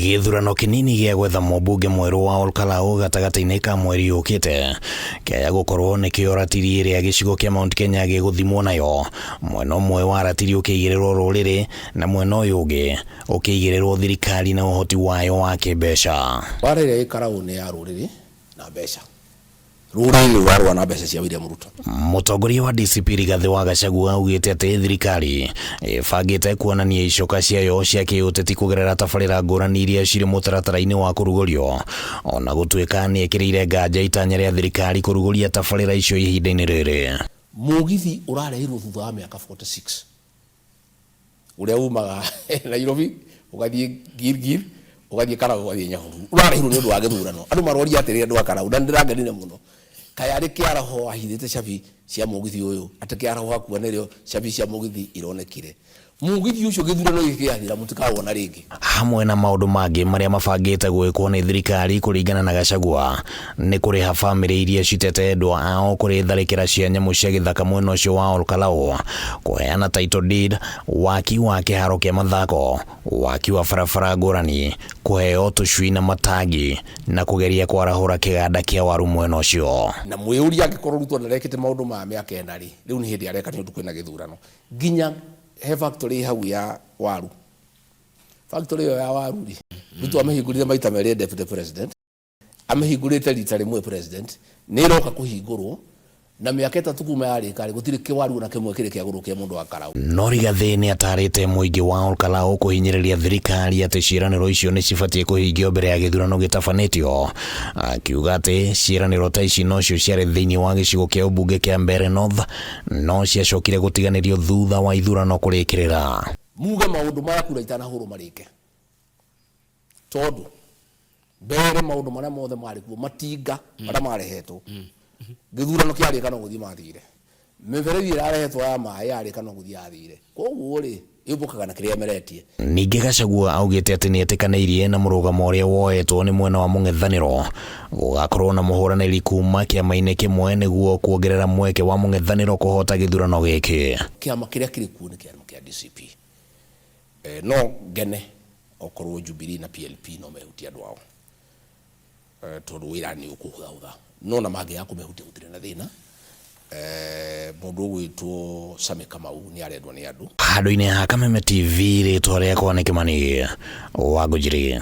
Gĩthurano kĩnini gĩa gwetha mũmbunge mwerũ wa Ol Kalou gatagatĩ-inĩ ka mweri ũkĩte kĩaya gũkorwo nĩ kĩoratiri ĩrĩa gĩcigo kĩa Mount Kenya gĩgũthimwo nayo. Mwena ũmwe wa ratiri ũkĩigĩrĩrwo rũrĩrĩ na mwena ũyũ ũngĩ ũkĩigĩrĩrwo thirikari na ũhoti wayo wa kĩmbeca. Bara ĩrĩa ĩkaragwo nĩ ya rũrĩrĩ na mbeca. Rũrĩrĩ rwarwa na mbeca cia William Ruto. Mũtongoria wa DCP Rigathi wa GACHAGUA augĩte atĩ thirikari ĩbangĩte kuonania icoka ciayo cia kĩũteti kũgerera tabarĩra ngũrani iria cirĩ mũtaratara-inĩ wa kũrugũrio, ona gũtuĩka nĩ ĩkĩrĩire nganja itanya rĩa thirikari kũrugũria tabarĩra icio ihinda-inĩ rĩrĩ. Mũgithi ũrarehirwo thutha wa mĩaka 46 ũrĩa umaga Nairobi ũgathiĩ Gilgil ũgathiĩ Karau ũgathiĩ Nyahururu ũrarehirwo nĩ ũndũ wa gĩthurano. Andũ marũaria atĩrĩrĩ andũ a Karau na ndĩrangenire mũno kaya arĩ kĩaraho ahithĩte cabi cia mũgithi ũyũ atĩ kĩaraho hakuo nĩrĩo cabi cia mũgithi ironekire. Mũgithi ũcio gĩthurano gĩkĩathira mũtikawona rĩngĩ. Hamwe na maũndũ mangĩ marĩa mabangĩte gwĩkwo nĩ thirikari kũringana na GACHAGUA nĩ kũrĩha bamĩrĩ iria citete endwa ao kũrĩ tharĩkĩra cia nyamũ cia gĩthaka mwena ũcio wa Ol Kalou, kũheana title deed, waki wa kĩharo kĩa mathako, waki wa barabara ngũrani, kũheo tũcui na matangi na kũgeria kwarahũra kĩganda kĩa waru mwena ũcio. Na mwĩyũria angĩkorwo Ruto ndarekĩte maũndũ ma mĩaka ĩna rĩ, rĩu nĩ hĩndĩ areka nĩ ũndũ kwĩna gĩthurano. Nginya he factory hau ya waru. Factory ya waru ri. Ruto amehingũrire maita merĩ deputy president. Amehingũrĩte rita rĩmwe president. Nĩ iroka kũhingũrwo na mĩaka ĩtatũ kuma yarĩka gũtirĩ kĩwaru na kĩmwe kĩrĩ kĩagũrũkia mũndũ wa Karau. No Rigathi nĩ atarĩte mũingĩ wa Ol Kalou kũhinyĩrĩria thirikari atĩ ciĩranĩro icio nĩ cibatiĩ kũhingio mbere ya gĩthurano gĩtabanĩtio. Akiuga atĩ ciĩranĩro ta ici nocio ciarĩ thĩinĩ wa gĩcigo kĩa ũmbunge kĩa MBERE North no ciacokire gũtiganĩrio thutha wa ithurano kũrĩkĩrĩra. Muge maũndũ maya kura itanahũrwo marĩke. Tondũ MBERE maũndũ marĩa mothe marĩ kuo matinga marĩa marehetwo. Gĩthurano kĩarĩka no gũthiĩ mathire. Mĩberethi ĩrarehetwo ya maĩ yarĩka no gũthiĩ athire. Koguo rĩ ĩmbũkaga na kĩrĩa meretie. Ningĩ GACHAGUA augĩte atĩ nĩ etĩkanĩirie na mũrũgamo ũrĩa woetwo nĩ mwena wa mũng'ethanĩro gũgakorwo na mũhũranĩri kuma kĩama-inĩ kĩmwe nĩguo kuongerera mweke wa mũng'ethanĩro kũhota gĩthurano gĩkĩ. Kĩama kĩrĩa kĩrĩ kuo nĩ kĩama kĩa DCP. No ngene okorwo Jubilee na PLP no mehutie andũ ao. Tondũ wĩra nĩ ũkũhũthahũtha. No na mangĩaga kũmehutia gũtirĩ na thĩna. Mũndũ ũgwĩtwo Sami Kamau nĩ arendwo nĩ andũ. Handũ-inĩ ha Kameme TV rĩtwa rĩakwa nĩ Kĩmani wa Ngũnjiri.